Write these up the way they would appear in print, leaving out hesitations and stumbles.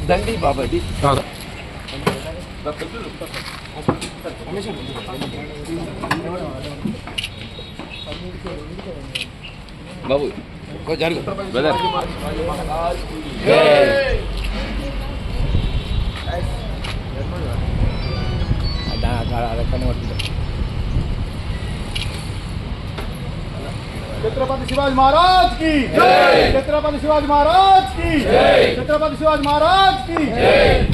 దండి బాబాది బాబు జరుగు బ్రదర్. छत्रपति शिवाजी महाराज की जय, छत्रपति शिवाजी महाराज की जय, छत्रपति शिवाजी महाराज की जय.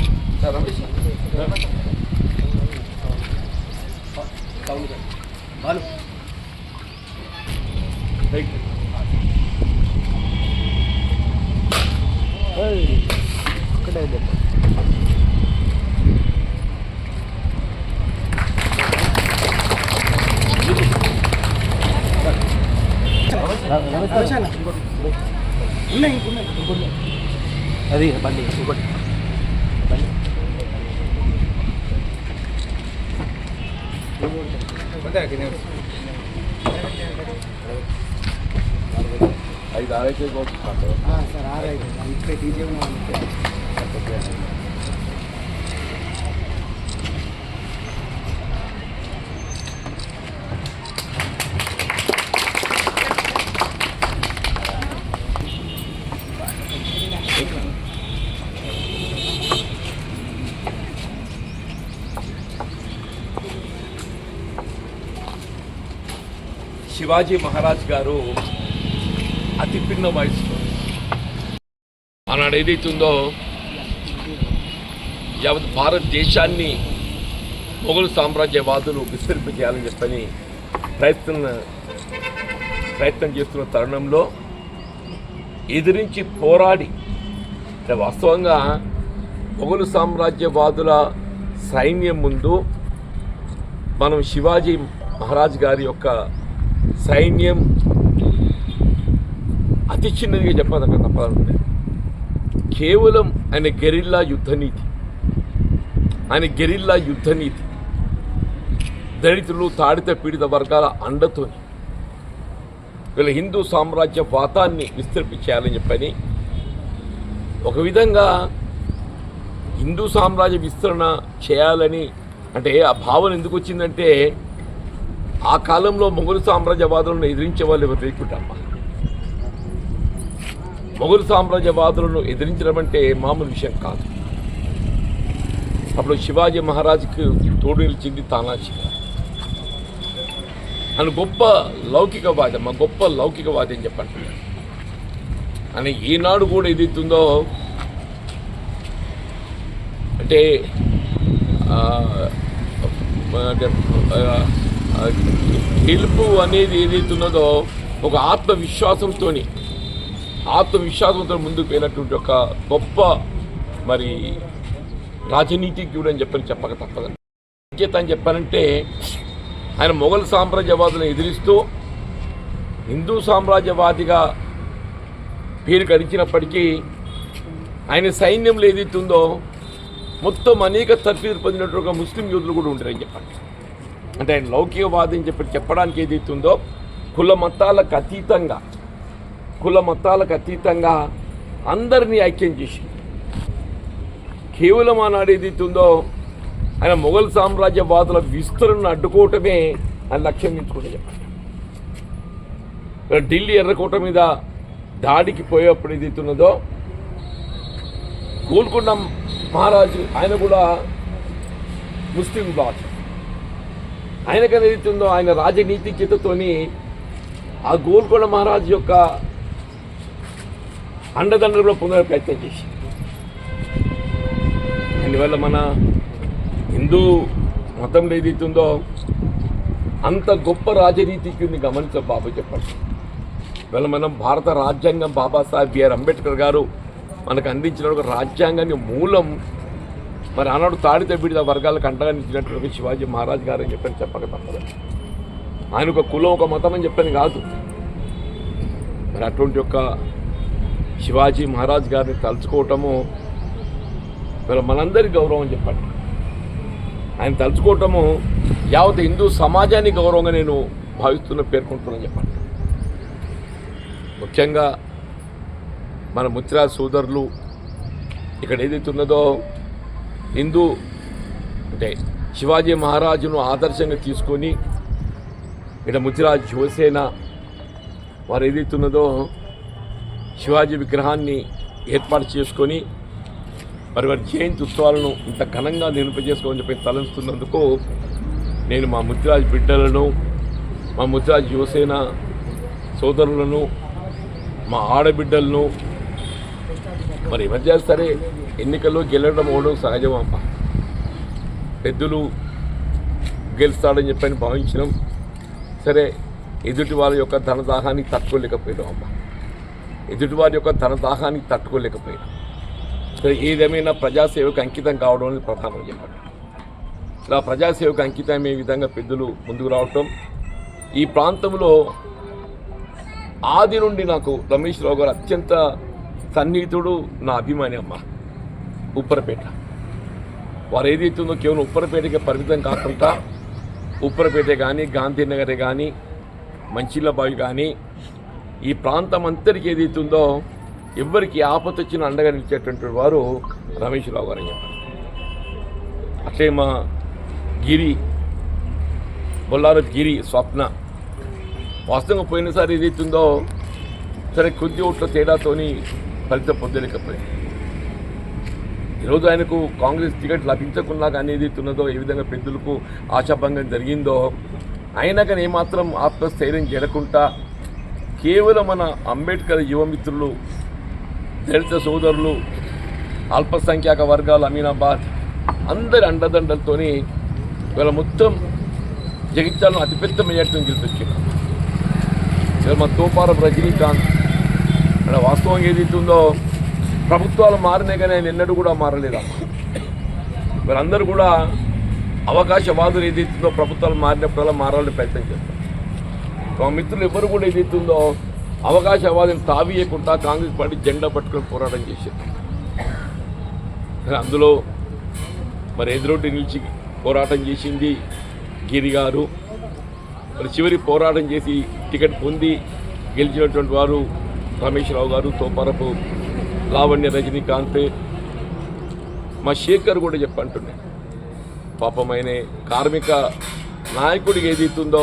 అది బండి ఇంకోటి బండి ఐదు ఆరైతే సార్ ఆరైతే ఇప్పుడే డీజే శివాజీ మహారాజ్ గారు అతి పిన్న వయసులో ఆనాడు ఏదైతుందో యావత్ భారతదేశాన్ని మొఘలు సామ్రాజ్యవాదులు విస్తరింపజేయాలని చెప్పని ప్రయత్నం చేస్తున్న తరుణంలో ఎదిరించి పోరాడి వాస్తవంగా మొఘలు సామ్రాజ్యవాదుల సైన్యం ముందు మనం శివాజీ మహారాజ్ గారి యొక్క సైన్యం అతి చిన్నదిగా చెప్పాలంటే తప్పదంటే కేవలం ఆయన గెరిల్లా యుద్ధనీతి దళితులు తాడిత పీడిత వర్గాల అండతో వీళ్ళ హిందూ సామ్రాజ్య వాతాన్ని విస్తరించాలని చెప్పని ఒక విధంగా హిందూ సామ్రాజ్య విస్తరణ చేయాలని అంటే ఆ భావన ఎందుకు వచ్చిందంటే ఆ కాలంలో మొఘలు సామ్రాజ్యవాదులను ఎదిరించే వాళ్ళు ఎవరు లేకుంటామ్మా. మొఘలు సామ్రాజ్యవాదులను ఎదిరించడం అంటే మామూలు విషయం కాదు. అప్పుడు శివాజీ మహారాజుకు తోడు నిలిచింది తానాజీ. ఆయన గొప్ప లౌకికవాది అని చెప్పండి. అని ఈనాడు కూడా ఏదైతుందో అంటే గెలుపు అనేది ఏదైతున్నదో ఒక ఆత్మవిశ్వాసంతో ముందుకు పోయినటువంటి ఒక గొప్ప మరి రాజనీతిజ్ఞుడు అని చెప్పక తప్పదండి. అని చెప్పానంటే ఆయన మొఘల్ సామ్రాజ్యవాదులను ఎదిరిస్తూ హిందూ సామ్రాజ్యవాదిగా పేరు గడించినప్పటికీ ఆయన సైన్యంలో ఏదైతుందో మొత్తం అనేక తర్ఫీదు పొందినట్టుగా ముస్లిం యోధులు కూడా ఉంటారని చెప్పండి. అంటే ఆయన లౌకికవాది అని చెప్పడానికి ఏదైతుందో కుల మతాలకు అతీతంగా అందరినీ ఐక్యం చేసి కేవలం ఆనాడు ఏదైతుందో ఆయన మొఘల్ సామ్రాజ్యవాదుల విస్తరణను అడ్డుకోవటమే ఆయన లక్ష్యం ఎంచుకుంటే చెప్పండి. ఢిల్లీ ఎర్రకోట మీద దాడికి పోయేప్పుడు ఏదైతున్నదో గోల్కొండ మహారాజు ఆయన కూడా ముస్లిం రాజు. ఆయనకని ఏదైతుందో ఆయన రాజనీతిజ్ఞతతోని ఆ గోల్కొండ మహారాజు యొక్క అండదండలో పొందే ప్రయత్నం చేసి అందువల్ల మన హిందూ మతంలో ఏదైతుందో అంత గొప్ప రాజనీతిజ్ఞుడిని గమనించ బాబు చెప్పండి. ఇవాళ మనం భారత రాజ్యాంగం బాబాసాహెబ్ బిఆర్ అంబేద్కర్ గారు మనకు అందించిన ఒక రాజ్యాంగాన్ని మూలం మరి ఆనాడు తాడిత పీడిత వర్గాలకు అంటగా నిలిచినటువంటి శివాజీ మహారాజ్ గారు అని చెప్పక తప్పదు. ఆయన ఒక కులం ఒక మతం అని చెప్పని కాదు. మరి అటువంటి యొక్క శివాజీ మహారాజ్ గారిని తలుచుకోవటము ఇవాళ మనందరి గౌరవం అని చెప్పండి. ఆయన తలుచుకోవటము యావత్ హిందూ సమాజానికి గౌరవంగా నేను పేర్కొంటున్నాను చెప్పండి. ముఖ్యంగా మన ముత్యాల సోదరులు ఇక్కడ ఏదైతే ఉన్నదో హిందూ అంటే శివాజీ మహారాజును ఆదర్శంగా తీసుకొని ఇక్కడ ముత్తిరాజ్ శివసేన వారు ఏదైతే ఉన్నదో శివాజీ విగ్రహాన్ని ఏర్పాటు చేసుకొని వారి జయంతి ఉత్సవాలను ఇంత ఘనంగా నిర్వహింపజేసుకోమని చెప్పి తలంస్తున్నందుకు నేను మా ముత్తిరాజ్ బిడ్డలను మా ముత్తిరాజ్ యువసేన సోదరులను మా ఆడబిడ్డలను మరి ఈ మధ్య సరే ఎన్నికల్లో గెలవడం ఓడడం సహజం అమ్మ. పెద్దలు గెలుస్తాడని చెప్పని భావించడం సరే ఎదుటి వారి యొక్క ధనదాహానికి తట్టుకోలేకపోయాం అమ్మ. ఎదుటి వారి యొక్క ధనదాహానికి తట్టుకోలేకపోయాం. సరే ఏదేమైనా ప్రజాసేవకు అంకితం కావడం అనేది ప్రధానం చెప్పండి. ఇలా ప్రజాసేవకు అంకితమయ్యే విధంగా పెద్దలు ముందుకు రావటం ఈ ప్రాంతంలో ఆది నుండి నాకు రమేష్ రావు గారు అత్యంత సన్నిహితుడు, నా అభిమాని అమ్మ. ఉప్పరపేట వారు ఏదైతుందో కేవలం ఉప్పరపేటకి పరిమితం కాకుండా ఉప్పరపేట కానీ గాంధీనగర్ కానీ మంచిలబావి కానీ ఈ ప్రాంతం అంతటికి ఏదైతుందో ఎవరికి ఆపత్తి వచ్చిన అండగా నిలిచేటువంటి వారు రమేష్ రావు గారు అని చెప్పారు. అట్లే మా గిరి బొల్లార గిరి స్వప్న వాస్తవంగా పోయినసారి ఏదైతుందో సరే కొద్ది ఓట్ల తేడాతోని ఫలితం పొందలేకపోయింది. ఈరోజు ఆయనకు కాంగ్రెస్ టికెట్ లభించకుండా కానీ ఏదైతున్నదో ఏ విధంగా పెద్దలకు ఆశాభంగం జరిగిందో అయినా కానీ ఏమాత్రం ఆత్మస్థైర్యం జరగకుండా కేవలం మన అంబేద్కర్ యువమిత్రులు, దళిత సోదరులు, అల్పసంఖ్యాక వర్గాలు, అమీనాబాద్ అందరి అండదండలతోని ఇవాళ మొత్తం జగిత్యాలను అతిపెద్ద మెజార్టీని గెలిపించారు. ఇవాళ మా తోపారం రజనీకాంత్ ఇక్కడ వాస్తవంగా ఏదైతుందో ప్రభుత్వాలు మారినాయి కానీ ఆయన ఎన్నడూ కూడా మారలేదమ్మా. వీళ్ళందరూ కూడా అవకాశవాదులు ఏదైతుందో ప్రభుత్వాలు మారినప్పుడల్లా మారాలని ప్రయత్నం చేస్తారు. మా మిత్రులు ఎవరు కూడా ఏదైతుందో అవకాశవాదం తావీయకుండా కాంగ్రెస్ పార్టీ జెండా పట్టుకొని పోరాటం చేశారు. అందులో మరి ఎదురొడ్డి నిలిచి పోరాటం చేసింది గిరి గారు. మరి చివరి పోరాటం చేసి టికెట్ పొంది గెలిచినటువంటి వారు రమేష్ రావు గారు, తోపారపు లావణ్య రజనీకాంత్, మా శేఖర్ కూడా చెప్పంటున్నాయి. పాపం ఆయన కార్మిక నాయకుడికి ఏదైతుందో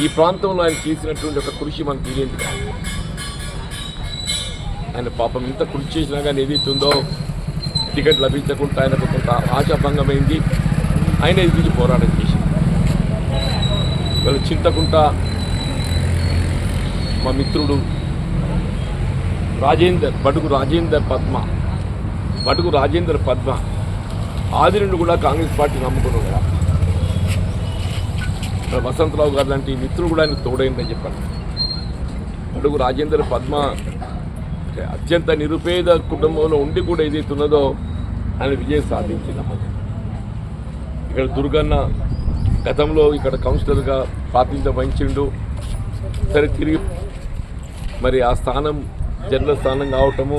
ఈ ప్రాంతంలో ఆయన చేసినటువంటి ఒక కృషి మనకు తెలియదు కాదు. ఆయన పాపం ఇంత కృషి చేసినా కానీ ఏదైతుందో టికెట్ లభించకుండా ఆయనకు కొంత ఆశాభంగమైంది. ఆయన ఎదిగి పోరాటం చేసింది. వీళ్ళు చింతకుంట మా మిత్రుడు బడుగు రాజేందర్ పద్మ ఆది నుండి కూడా కాంగ్రెస్ పార్టీ నమ్ముకున్నాడు కదా. వసంతరావు గారు లాంటి మిత్రుడు కూడా ఆయన తోడైందని చెప్పండి. బడుగు రాజేందర్ పద్మ అత్యంత నిరుపేద కుటుంబంలో ఉండి కూడా ఏదైతున్నదో ఆయన విజయం సాధించిందమ్మ. ఇక్కడ దుర్గన్న గతంలో ఇక్కడ కౌన్సిలర్గా ప్రాతినిధ్యం వహించిండు. సరే తిరిగి మరి ఆ స్థానం జనరల్ స్థానం కావటము,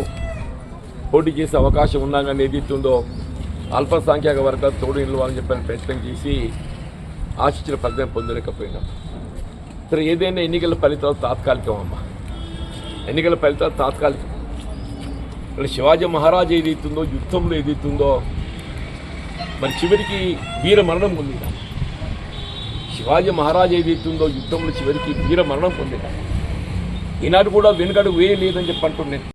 పోటీ చేసే అవకాశం ఉన్నా కానీ ఏదైతుందో అల్పసంఖ్యాక వర్గాలు తోడు నిలవాలని చెప్పని ప్రయత్నం చేసి ఆశించిన ఫలితం పొందలేకపోయినాం. సరే ఏదైనా ఎన్నికల ఫలితాలు తాత్కాలికం అమ్మ. ఎన్నికల ఫలితాలు తాత్కాలికం. మరి శివాజీ మహారాజు ఏదైతుందో యుద్ధంలో ఏదైతుందో మరి చివరికి వీర మరణం పొందిన శివాజీ మహారాజు ఏదైతుందో యుద్ధంలో చివరికి వీర మరణం పొందిన ఈనాడు కూడా వెనుకడు వేయలేదని చెప్పి అంటున్నాను.